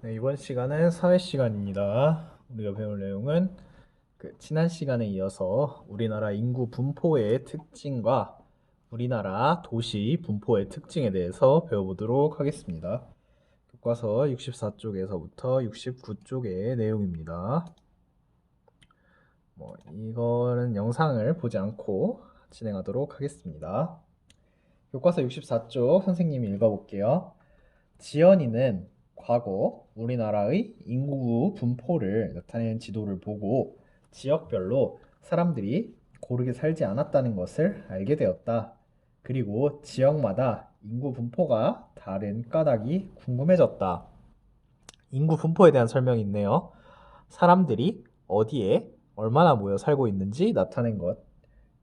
네, 이번 시간은 사회 시간입니다. 우리가 배울 내용은 지난 시간에 이어서 우리나라 인구 분포의 특징과 우리나라 도시 분포의 특징에 대해서 배워보도록 하겠습니다. 교과서 64쪽에서부터 69쪽의 내용입니다. 이거는 영상을 보지 않고 진행하도록 하겠습니다. 교과서 64쪽 선생님이 읽어볼게요. 지연이는 과거 우리나라의 인구 분포를 나타내는 지도를 보고 지역별로 사람들이 고르게 살지 않았다는 것을 알게 되었다. 그리고 지역마다 인구 분포가 다른 까닭이 궁금해졌다. 인구 분포에 대한 설명이 있네요. 사람들이 어디에 얼마나 모여 살고 있는지 나타낸 것.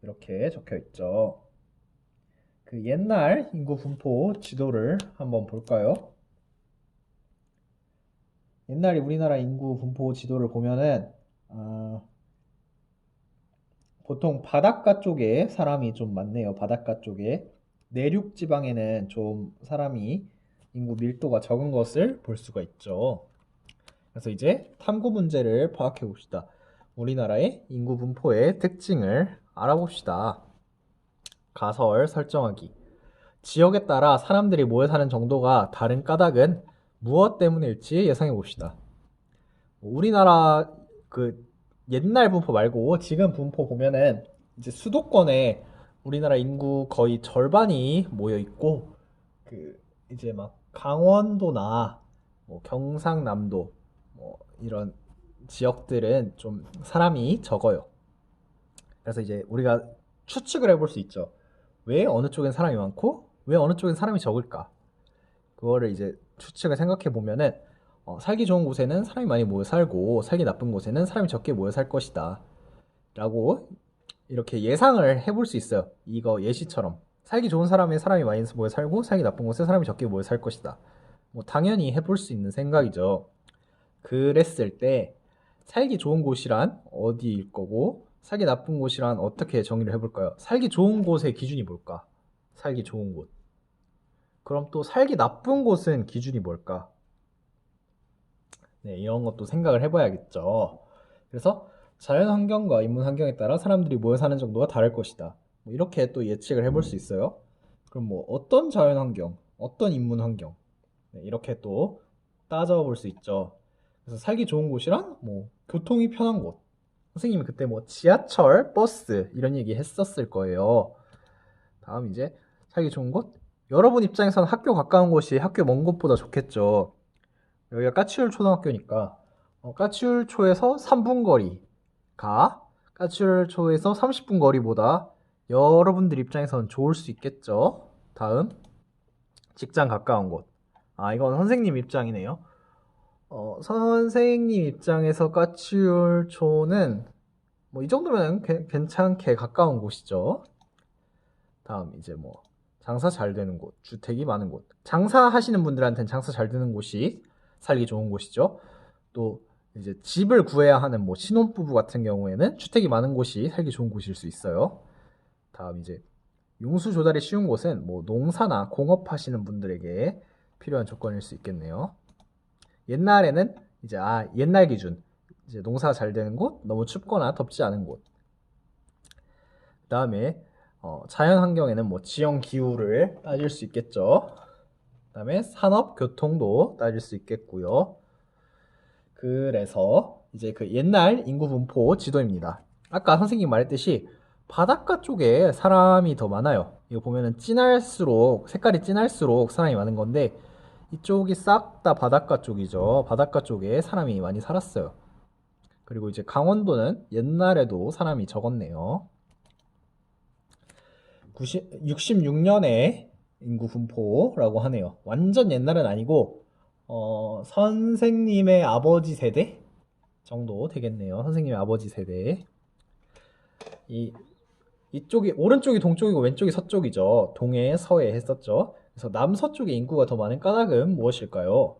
이렇게 적혀 있죠. 그 옛날 인구 분포 지도를 한번 볼까요? 옛날에 우리나라 인구 분포 지도를 보면은 보통 바닷가 쪽에 사람이 좀 많네요. 바닷가 쪽에 내륙 지방에는 좀 사람이 인구 밀도가 적은 것을 볼 수가 있죠. 그래서 이제 탐구 문제를 파악해 봅시다. 우리나라의 인구 분포의 특징을 알아봅시다. 가설 설정하기. 지역에 따라 사람들이 모여 사는 정도가 다른 까닭은 무엇 때문일지 예상해 봅시다. 우리나라 그 옛날 분포 말고 지금 분포 보면은 이제 수도권에 우리나라 인구 거의 절반이 모여 있고 이제 막 강원도나 경상남도 이런 지역들은 좀 사람이 적어요. 그래서 이제 우리가 추측을 해볼 수 있죠. 왜 어느 쪽엔 사람이 많고 왜 어느 쪽엔 사람이 적을까? 그거를 이제 추측을 생각해 보면은 살기 좋은 곳에는 사람이 많이 모여 살고 살기 나쁜 곳에는 사람이 적게 모여 살 것이다 라고 이렇게 예상을 해볼 수 있어요. 이거 예시처럼 살기 좋은 사람에 사람이 많이 모여 살고 살기 나쁜 곳에 사람이 적게 모여 살 것이다. 당연히 해볼 수 있는 생각이죠. 그랬을 때 살기 좋은 곳이란 어디일 거고 살기 나쁜 곳이란 어떻게 정의를 해볼까요? 살기 좋은 곳의 기준이 뭘까? 살기 좋은 곳. 그럼 또 살기 나쁜 곳은 기준이 뭘까? 네, 이런 것도 생각을 해봐야겠죠. 그래서 자연 환경과 인문 환경에 따라 사람들이 모여 사는 정도가 다를 것이다. 이렇게 또 예측을 해볼 수 있어요. 그럼 어떤 자연 환경, 어떤 인문 환경, 네, 이렇게 또 따져볼 수 있죠. 그래서 살기 좋은 곳이란 교통이 편한 곳. 선생님이 그때 지하철, 버스 이런 얘기 했었을 거예요. 다음 이제 살기 좋은 곳. 여러분 입장에서는 학교 가까운 곳이 학교 먼 곳보다 좋겠죠. 여기가 까치울 초등학교니까 까치울초에서 3분 거리가 까치울초에서 30분 거리보다 여러분들 입장에서는 좋을 수 있겠죠. 다음 직장 가까운 곳. 이건 선생님 입장이네요. 선생님 입장에서 까치울초는 이 정도면 괜찮게 가까운 곳이죠. 다음 이제 장사 잘 되는 곳, 주택이 많은 곳. 장사하시는 분들한테는 장사 잘 되는 곳이 살기 좋은 곳이죠. 또 이제 집을 구해야 하는 신혼부부 같은 경우에는 주택이 많은 곳이 살기 좋은 곳일 수 있어요. 다음 이제 용수 조달이 쉬운 곳은 농사나 공업하시는 분들에게 필요한 조건일 수 있겠네요. 옛날에는 이제 옛날 기준 이제 농사가 잘 되는 곳, 너무 춥거나 덥지 않은 곳. 그다음에 자연 환경에는 지형 기후를 따질 수 있겠죠. 그다음에 산업 교통도 따질 수 있겠고요. 그래서 이제 그 옛날 인구 분포 지도입니다. 아까 선생님 말했듯이 바닷가 쪽에 사람이 더 많아요. 이거 보면은 진할수록 색깔이 진할수록 사람이 많은 건데 이쪽이 싹 다 바닷가 쪽이죠. 바닷가 쪽에 사람이 많이 살았어요. 그리고 이제 강원도는 옛날에도 사람이 적었네요. 66년에 인구 분포라고 하네요. 완전 옛날은 아니고 선생님의 아버지 세대 정도 되겠네요. 선생님의 아버지 세대. 이쪽이 오른쪽이 동쪽이고 왼쪽이 서쪽이죠. 동해, 서해 했었죠. 그래서 남서쪽에 인구가 더 많은 까닭은 무엇일까요?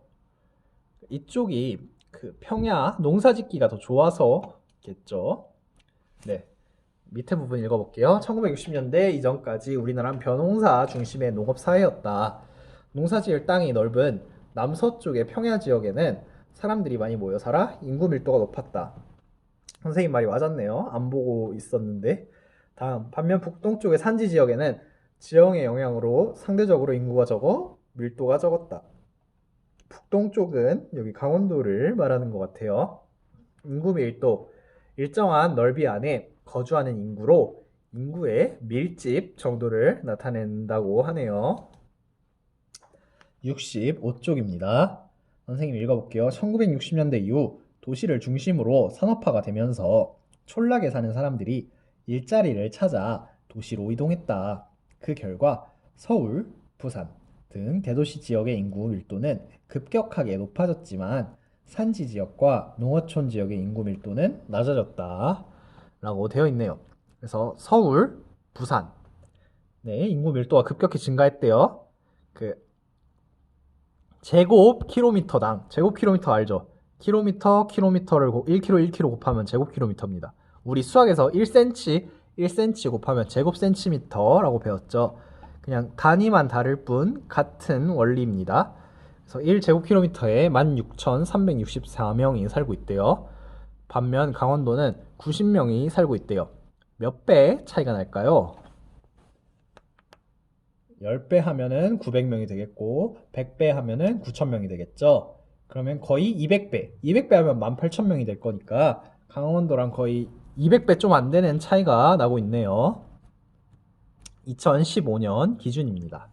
이쪽이 그 평야 농사짓기가 더 좋아서겠죠. 네. 밑에 부분 읽어볼게요. 1960년대 이전까지 우리나라는 벼농사 중심의 농업 사회였다. 농사지을 땅이 넓은 남서쪽의 평야 지역에는 사람들이 많이 모여 살아 인구 밀도가 높았다. 선생님 말이 맞았네요. 안 보고 있었는데. 다음, 반면 북동쪽의 산지 지역에는 지형의 영향으로 상대적으로 인구가 적어 밀도가 적었다. 북동쪽은 여기 강원도를 말하는 것 같아요. 인구 밀도, 일정한 넓이 안에 거주하는 인구로 인구의 밀집 정도를 나타낸다고 하네요. 65쪽입니다. 선생님 읽어볼게요. 1960년대 이후 도시를 중심으로 산업화가 되면서 촌락에 사는 사람들이 일자리를 찾아 도시로 이동했다. 그 결과 서울, 부산 등 대도시 지역의 인구 밀도는 급격하게 높아졌지만 산지 지역과 농어촌 지역의 인구 밀도는 낮아졌다. 라고 되어 있네요. 그래서 서울, 부산 네, 인구 밀도가 급격히 증가했대요. 그 제곱킬로미터당 제곱킬로미터 알죠? 킬로미터를 1km 곱하면 제곱킬로미터입니다. 우리 수학에서 1cm 1cm 곱하면 제곱센티미터라고 배웠죠. 그냥 단위만 다를 뿐 같은 원리입니다. 그래서 1제곱킬로미터에 16,364명이 살고 있대요. 반면 강원도는 90명이 살고 있대요. 몇 배 차이가 날까요? 10배 하면은 900명이 되겠고 100배 하면은 9,000명이 되겠죠. 그러면 거의 200배. 200배 하면 18,000명이 될 거니까 강원도랑 거의 200배 좀 안 되는 차이가 나고 있네요. 2015년 기준입니다.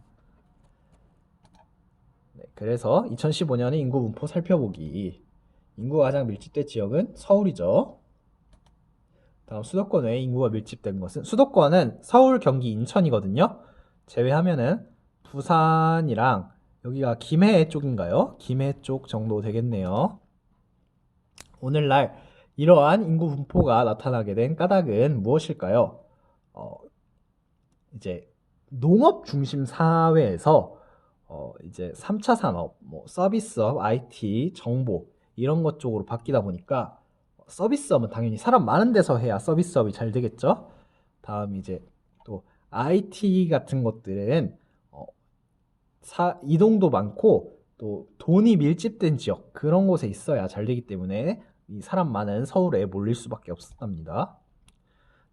네, 그래서 2015년의 인구 분포 살펴보기. 인구가 가장 밀집된 지역은 서울이죠. 다음 수도권 외에 인구가 밀집된 것은 수도권은 서울, 경기, 인천이거든요. 제외하면은 부산이랑 여기가 김해 쪽인가요? 김해 쪽 정도 되겠네요. 오늘날 이러한 인구 분포가 나타나게 된 까닭은 무엇일까요? 이제 농업 중심 사회에서 이제 3차 산업, 뭐 서비스업, IT, 정보 이런 것 쪽으로 바뀌다 보니까 서비스업은 당연히 사람 많은 데서 해야 서비스업이 잘 되겠죠. 다음 이제 또 IT 같은 것들은 이동도 많고 또 돈이 밀집된 지역 그런 곳에 있어야 잘 되기 때문에 이 사람 많은 서울에 몰릴 수밖에 없답니다.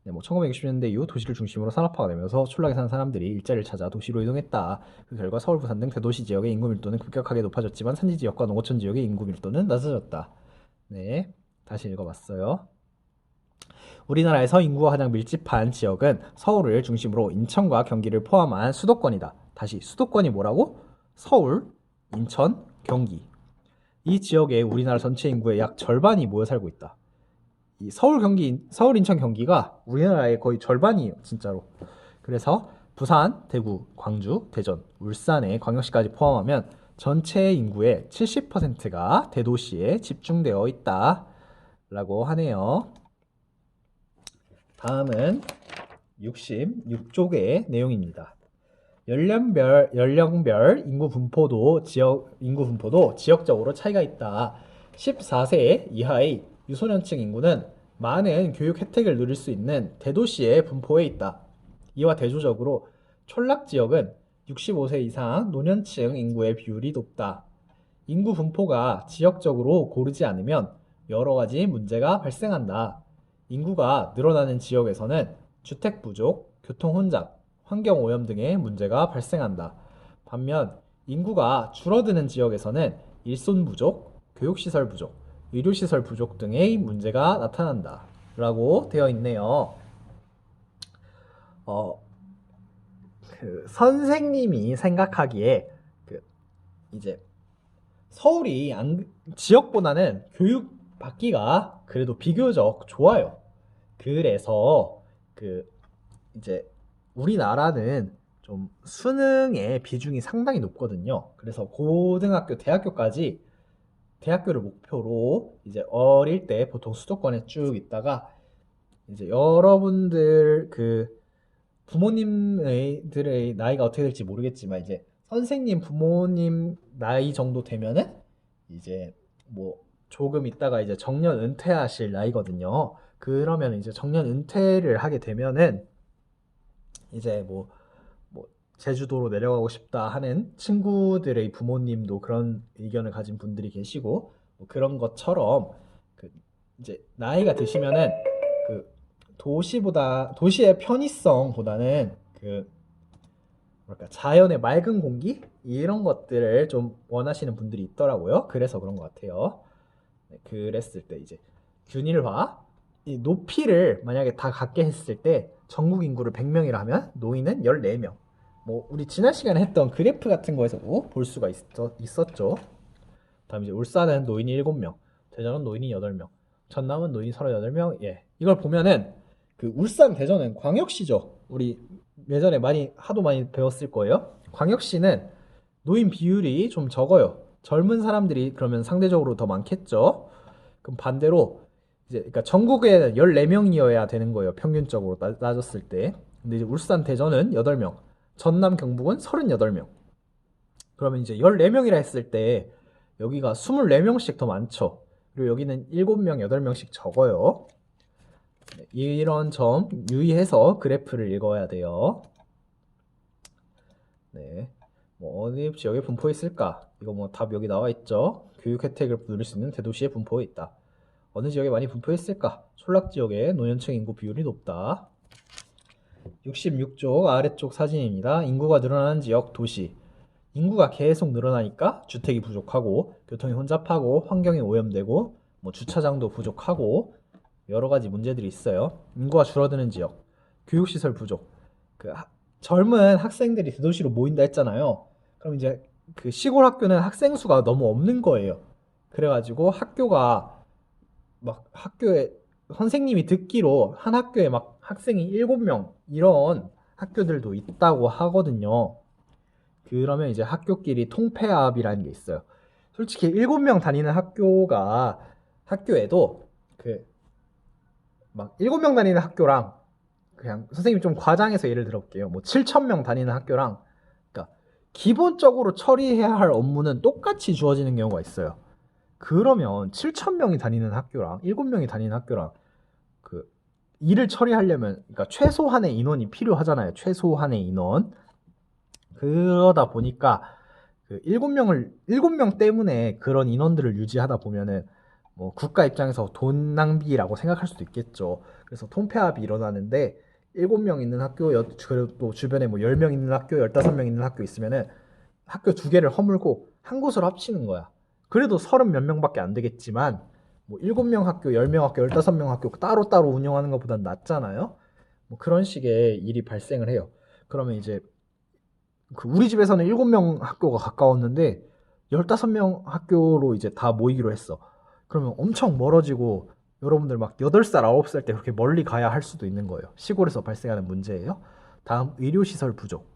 네, 뭐 1960년대 이후 도시를 중심으로 산업화가 되면서 촌락에 사는 사람들이 일자리를 찾아 도시로 이동했다. 그 결과 서울, 부산 등 대도시 지역의 인구 밀도는 급격하게 높아졌지만 산지 지역과 농어촌 지역의 인구 밀도는 낮아졌다. 네, 다시 읽어봤어요. 우리나라에서 인구가 가장 밀집한 지역은 서울을 중심으로 인천과 경기를 포함한 수도권이다. 다시 수도권이 뭐라고? 서울, 인천, 경기. 이 지역에 우리나라 전체 인구의 약 절반이 모여 살고 있다. 이 서울, 인천, 경기가 우리나라의 거의 절반이에요, 진짜로. 그래서 부산, 대구, 광주, 대전, 울산의 광역시까지 포함하면 전체 인구의 70%가 대도시에 집중되어 있다. 라고 하네요. 다음은 66쪽의 내용입니다. 연령별 인구 분포도 지역적으로 차이가 있다. 14세 이하의 유소년층 인구는 많은 교육 혜택을 누릴 수 있는 대도시에 분포해 있다. 이와 대조적으로 촌락 지역은 65세 이상 노년층 인구의 비율이 높다. 인구 분포가 지역적으로 고르지 않으면 여러 가지 문제가 발생한다. 인구가 늘어나는 지역에서는 주택 부족, 교통 혼잡, 환경 오염 등의 문제가 발생한다. 반면 인구가 줄어드는 지역에서는 일손 부족, 교육시설 부족, 의료시설 부족 등의 문제가 나타난다. 라고 되어 있네요. 선생님이 생각하기에 이제 서울이 지역보다는 교육 받기가 그래도 비교적 좋아요. 그래서 이제 우리나라는 좀 수능의 비중이 상당히 높거든요. 그래서 고등학교, 대학교까지 대학교를 목표로 이제 어릴 때 보통 수도권에 쭉 있다가 이제 여러분들 부모님들의 나이가 어떻게 될지 모르겠지만 이제 선생님 부모님 나이 정도 되면은 이제 뭐 조금 있다가 이제 정년 은퇴하실 나이거든요. 그러면 이제 정년 은퇴를 하게 되면은 이제 뭐 제주도로 내려가고 싶다 하는 친구들의 부모님도 그런 의견을 가진 분들이 계시고 뭐 그런 것처럼 그 이제 나이가 드시면은 그 도시의 편의성보다는 그 뭐랄까 자연의 맑은 공기 이런 것들을 좀 원하시는 분들이 있더라고요. 그래서 그런 것 같아요. 네, 그랬을 때 이제 균일화 이 높이를 만약에 다 갖게 했을 때 전국 인구를 100명이라 하면 노인은 14명. 뭐 우리 지난 시간에 했던 그래프 같은 거에서도 볼 수가 있었죠. 다음 이제 울산은 노인이 7명, 대전은 노인이 8명, 전남은 노인이 38명. 예. 이걸 보면은 그 울산 대전은 광역시죠. 우리 예전에 하도 많이 배웠을 거예요. 광역시는 노인 비율이 좀 적어요. 젊은 사람들이 그러면 상대적으로 더 많겠죠. 그럼 반대로 이제 그러니까 전국에 14명이어야 되는 거예요. 평균적으로 따졌을 때. 근데 이제 울산 대전은 8명, 전남 경북은 38명. 그러면 이제 14명이라 했을 때 여기가 24명씩 더 많죠. 그리고 여기는 7명, 8명씩 적어요. 이런 점 유의해서 그래프를 읽어야 돼요. 네. 뭐 어느 지역에 분포에 있을까? 이거 뭐 답 여기 나와 있죠. 교육 혜택을 누릴 수 있는 대도시에 분포해 있다. 어느 지역에 많이 분포해 있을까? 촌락 지역에 노년층 인구 비율이 높다. 66쪽 아래쪽 사진입니다. 인구가 늘어나는 지역 도시. 인구가 계속 늘어나니까 주택이 부족하고 교통이 혼잡하고 환경이 오염되고 뭐 주차장도 부족하고 여러 가지 문제들이 있어요. 인구가 줄어드는 지역, 교육시설 부족. 젊은 학생들이 대도시로 모인다 했잖아요. 그럼 이제 그 시골 학교는 학생 수가 너무 없는 거예요. 그래가지고 학교에 선생님이 듣기로 한 학교에 막 학생이 7명 이런 학교들도 있다고 하거든요. 그러면 이제 학교끼리 통폐합이라는 게 있어요. 솔직히 7명 다니는 학교에도 막 7명 다니는 학교랑 그냥 선생님이 좀 과장해서 예를 들어볼게요. 뭐 7,000명 다니는 학교랑 그러니까 기본적으로 처리해야 할 업무는 똑같이 주어지는 경우가 있어요. 그러면 7,000명이 다니는 학교랑 7명이 다니는 학교랑 그 일을 처리하려면 그러니까 최소한의 인원이 필요하잖아요. 최소한의 인원. 그러다 보니까 그 7명 때문에 그런 인원들을 유지하다 보면은 뭐 국가 입장에서 돈 낭비라고 생각할 수도 있겠죠. 그래서 통폐합이 일어나는데 7명 있는 학교, 그리고 또 주변에 뭐 10명 있는 학교, 15명 있는 학교 있으면은 학교 두 개를 허물고 한 곳으로 합치는 거야. 그래도 30 몇 명밖에 안 되겠지만 뭐 7명 학교, 10명 학교, 15명 학교 따로따로 운영하는 것보단 낫잖아요. 뭐 그런 식의 일이 발생을 해요. 그러면 이제 우리 집에서는 7명 학교가 가까웠는데 15명 학교로 이제 다 모이기로 했어. 그러면 엄청 멀어지고 여러분들 막 8살, 9살 때 그렇게 멀리 가야 할 수도 있는 거예요. 시골에서 발생하는 문제예요. 다음 의료시설 부족.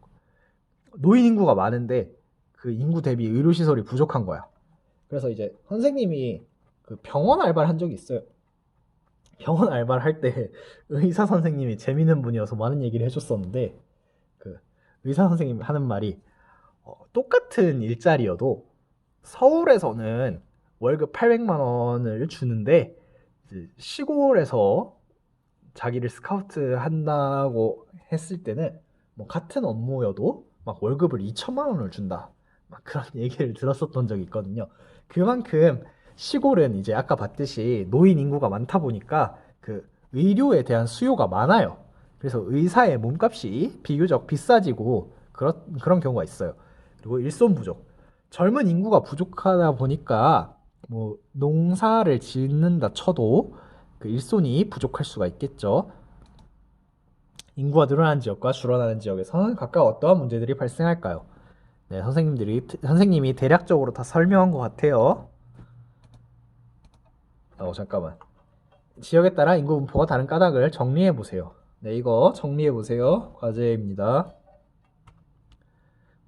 노인 인구가 많은데 그 인구 대비 의료시설이 부족한 거야. 그래서 이제 선생님이 그 병원 알바를 한 적이 있어요. 병원 알바를 할 때 의사 선생님이 재밌는 분이어서 많은 얘기를 해줬었는데 그 의사 선생님이 하는 말이 똑같은 일자리여도 서울에서는 월급 800만 원을 주는데 시골에서 자기를 스카우트 한다고 했을 때는 뭐 같은 업무여도 막 월급을 2천만 원을 준다. 막 그런 얘기를 들었었던 적이 있거든요. 그만큼 시골은 이제 아까 봤듯이 노인 인구가 많다 보니까 그 의료에 대한 수요가 많아요. 그래서 의사의 몸값이 비교적 비싸지고 그런 경우가 있어요. 그리고 일손 부족. 젊은 인구가 부족하다 보니까 뭐 농사를 짓는다 쳐도 그 일손이 부족할 수가 있겠죠. 인구가 늘어나는 지역과 줄어나는 지역에서는 각각 어떠한 문제들이 발생할까요? 네, 선생님이 대략적으로 다 설명한 것 같아요. 잠깐만. 지역에 따라 인구 분포가 다른 까닭을 정리해 보세요. 네, 이거 정리해 보세요. 과제입니다.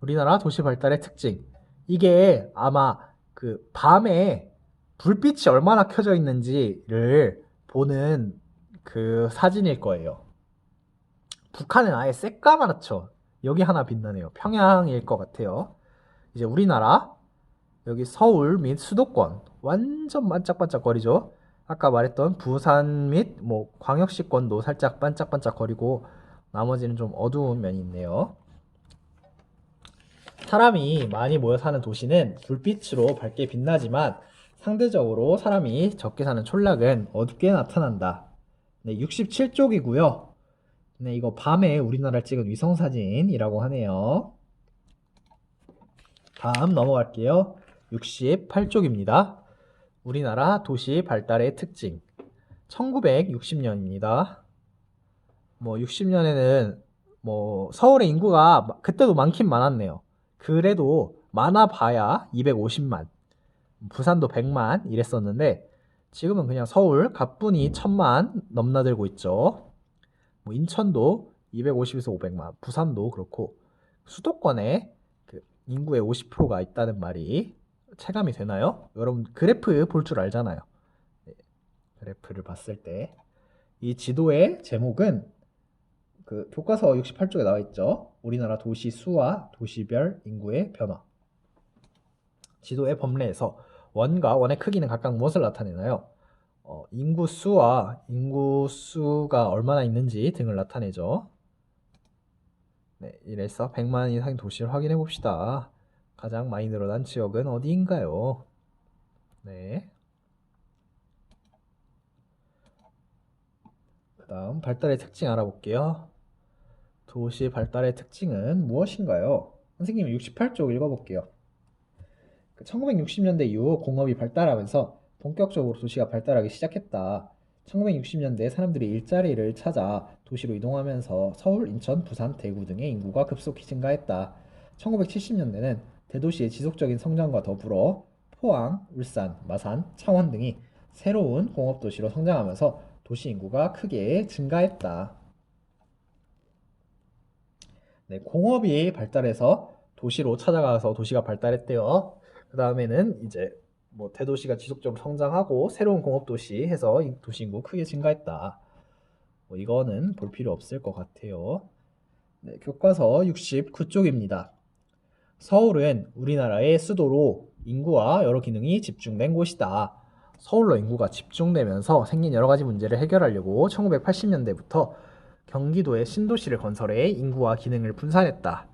우리나라 도시 발달의 특징. 이게 아마 그 밤에 불빛이 얼마나 켜져 있는지를 보는 그 사진일 거예요. 북한은 아예 새까맣죠. 여기 하나 빛나네요. 평양일 것 같아요. 이제 우리나라 여기 서울 및 수도권 완전 반짝반짝거리죠. 아까 말했던 부산 및 뭐 광역시권도 살짝 반짝반짝거리고 나머지는 좀 어두운 면이 있네요. 사람이 많이 모여 사는 도시는 불빛으로 밝게 빛나지만 상대적으로 사람이 적게 사는 촌락은 어둡게 나타난다. 네, 67쪽이고요. 네, 이거 밤에 우리나라를 찍은 위성사진이라고 하네요. 다음 넘어갈게요. 68쪽입니다. 우리나라 도시 발달의 특징. 1960년입니다. 뭐 60년에는 뭐 서울의 인구가 그때도 많긴 많았네요. 그래도 많아봐야 250만, 부산도 100만 이랬었는데 지금은 그냥 서울 가뿐히 1000만 넘나들고 있죠. 뭐 인천도 250에서 500만, 부산도 그렇고 수도권에 그 인구의 50%가 있다는 말이 체감이 되나요? 여러분 그래프 볼 줄 알잖아요. 네, 그래프를 봤을 때 이 지도의 제목은 그 교과서 68쪽에 나와 있죠. 우리나라 도시 수와 도시별 인구의 변화. 지도의 범례에서 원과 원의 크기는 각각 무엇을 나타내나요? 인구수와 인구수가 얼마나 있는지 등을 나타내죠. 네, 이래서 100만 이상의 도시를 확인해 봅시다. 가장 많이 늘어난 지역은 어디인가요? 네. 그 다음 발달의 특징 알아볼게요. 도시 발달의 특징은 무엇인가요? 선생님이 68쪽 읽어볼게요. 1960년대 이후 공업이 발달하면서 본격적으로 도시가 발달하기 시작했다. 1960년대 사람들이 일자리를 찾아 도시로 이동하면서 서울, 인천, 부산, 대구 등의 인구가 급속히 증가했다. 1970년대는 대도시의 지속적인 성장과 더불어 포항, 울산, 마산, 창원 등이 새로운 공업도시로 성장하면서 도시 인구가 크게 증가했다. 네, 공업이 발달해서 도시로 찾아가서 도시가 발달했대요. 그 다음에는 이제 뭐 대도시가 지속적으로 성장하고 새로운 공업도시 해서 도시 인구 크게 증가했다. 뭐 이거는 볼 필요 없을 것 같아요. 네, 교과서 69쪽입니다. 서울은 우리나라의 수도로 인구와 여러 기능이 집중된 곳이다. 서울로 인구가 집중되면서 생긴 여러 가지 문제를 해결하려고 1980년대부터 경기도에 신도시를 건설해 인구와 기능을 분산했다.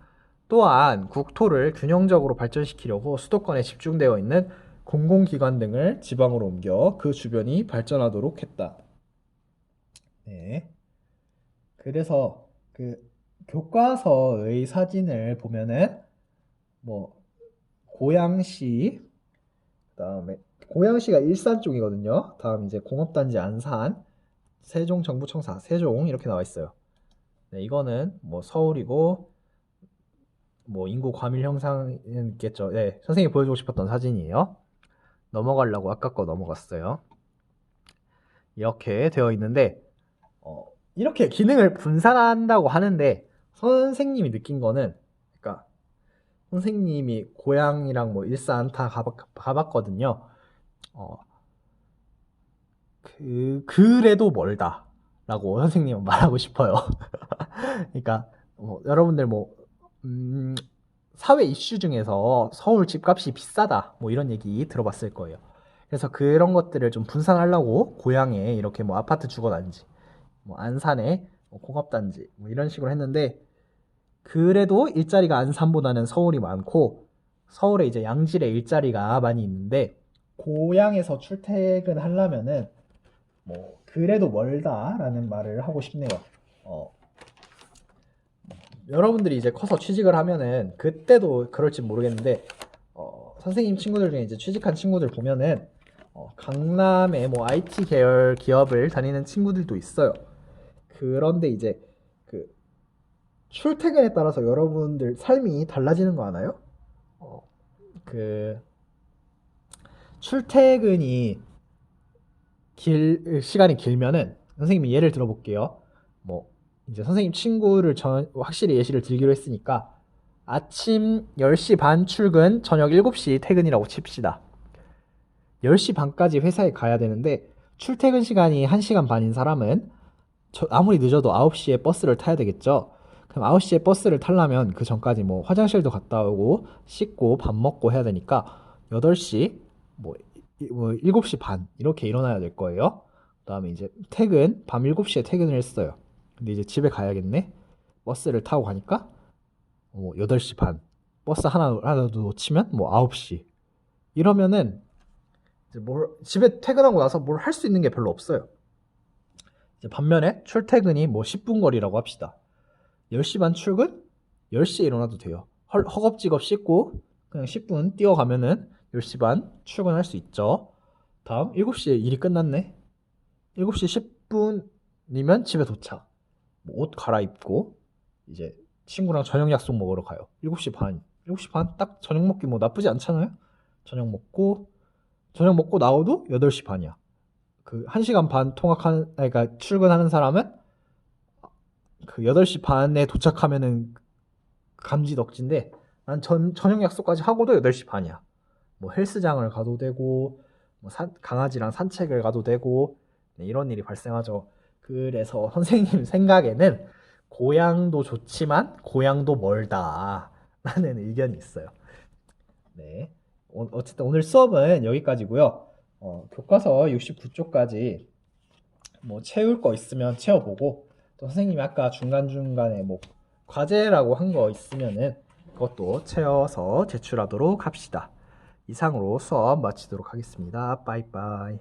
또한 국토를 균형적으로 발전시키려고 수도권에 집중되어 있는 공공기관 등을 지방으로 옮겨 그 주변이 발전하도록 했다. 네. 그래서 그 교과서의 사진을 보면은 뭐 고양시, 그다음에 고양시가 일산 쪽이거든요. 다음 이제 공업단지 안산, 세종정부청사 세종 이렇게 나와 있어요. 네, 이거는 뭐 서울이고 뭐 인구 과밀 형상은 있겠죠. 네, 선생님이 보여주고 싶었던 사진이에요. 넘어가려고 아까 거 넘어갔어요. 이렇게 되어 있는데 이렇게 기능을 분산한다고 하는데 선생님이 느낀 거는 그러니까 선생님이 고향이랑 뭐 일산 다 가봤거든요. 그래도 멀다라고 선생님은 말하고 싶어요. 그러니까 여러분들 뭐 사회 이슈 중에서 서울 집값이 비싸다 뭐 이런 얘기 들어봤을 거예요. 그래서 그런 것들을 좀 분산하려고 고향에 이렇게 뭐 아파트 주거단지, 뭐 안산에 뭐 공업단지 뭐 이런 식으로 했는데 그래도 일자리가 안산보다는 서울이 많고 서울에 이제 양질의 일자리가 많이 있는데 고향에서 출퇴근하려면은 뭐 그래도 멀다라는 말을 하고 싶네요. 여러분들이 이제 커서 취직을 하면은 그때도 그럴지 모르겠는데 선생님 친구들 중에 이제 취직한 친구들 보면은 강남에 뭐 IT 계열 기업을 다니는 친구들도 있어요. 그런데 이제 그 출퇴근에 따라서 여러분들 삶이 달라지는 거 아나요? 그 출퇴근이 시간이 길면은 선생님이 예를 들어볼게요. 뭐 이제 선생님 친구를 확실히 예시를 들기로 했으니까 아침 10시 반 출근, 저녁 7시 퇴근이라고 칩시다. 10시 반까지 회사에 가야 되는데 출퇴근 시간이 1시간 반인 사람은 아무리 늦어도 9시에 버스를 타야 되겠죠. 그럼 9시에 버스를 타려면 그 전까지 뭐 화장실도 갔다 오고 씻고 밥 먹고 해야 되니까 8시 뭐 7시 반 이렇게 일어나야 될 거예요. 그다음에 이제 퇴근 밤 7시에 퇴근을 했어요. 근데 이제 집에 가야겠네. 버스를 타고 가니까 8시 반. 버스 하나라도 놓치면 뭐 9시. 이러면은 이제 집에 퇴근하고 나서 뭘 할 수 있는 게 별로 없어요. 이제 반면에 출퇴근이 뭐 10분 거리라고 합시다. 10시 반 출근? 10시에 일어나도 돼요. 허겁지겁 씻고 그냥 10분 뛰어가면은 10시 반 출근할 수 있죠. 다음 7시에 일이 끝났네. 7시 10분이면 집에 도착. 뭐 옷 갈아입고 이제 친구랑 저녁 약속 먹으러 가요. 7시 반. 7시 반 딱 저녁 먹기 뭐 나쁘지 않잖아요? 저녁 먹고 나와도 8시 반이야. 그 1시간 반 그러니까 출근하는 사람은 그 8시 반에 도착하면은 감지덕진데 난 저녁 약속까지 하고도 8시 반이야. 뭐 헬스장을 가도 되고 뭐 강아지랑 산책을 가도 되고 네, 이런 일이 발생하죠. 그래서 선생님 생각에는 고향도 좋지만 고향도 멀다 라는 의견이 있어요. 네. 어쨌든 오늘 수업은 여기까지고요. 교과서 69쪽까지 뭐 채울 거 있으면 채워보고 또 선생님이 아까 중간중간에 뭐 과제라고 한 거 있으면은 그것도 채워서 제출하도록 합시다. 이상으로 수업 마치도록 하겠습니다. 빠이빠이.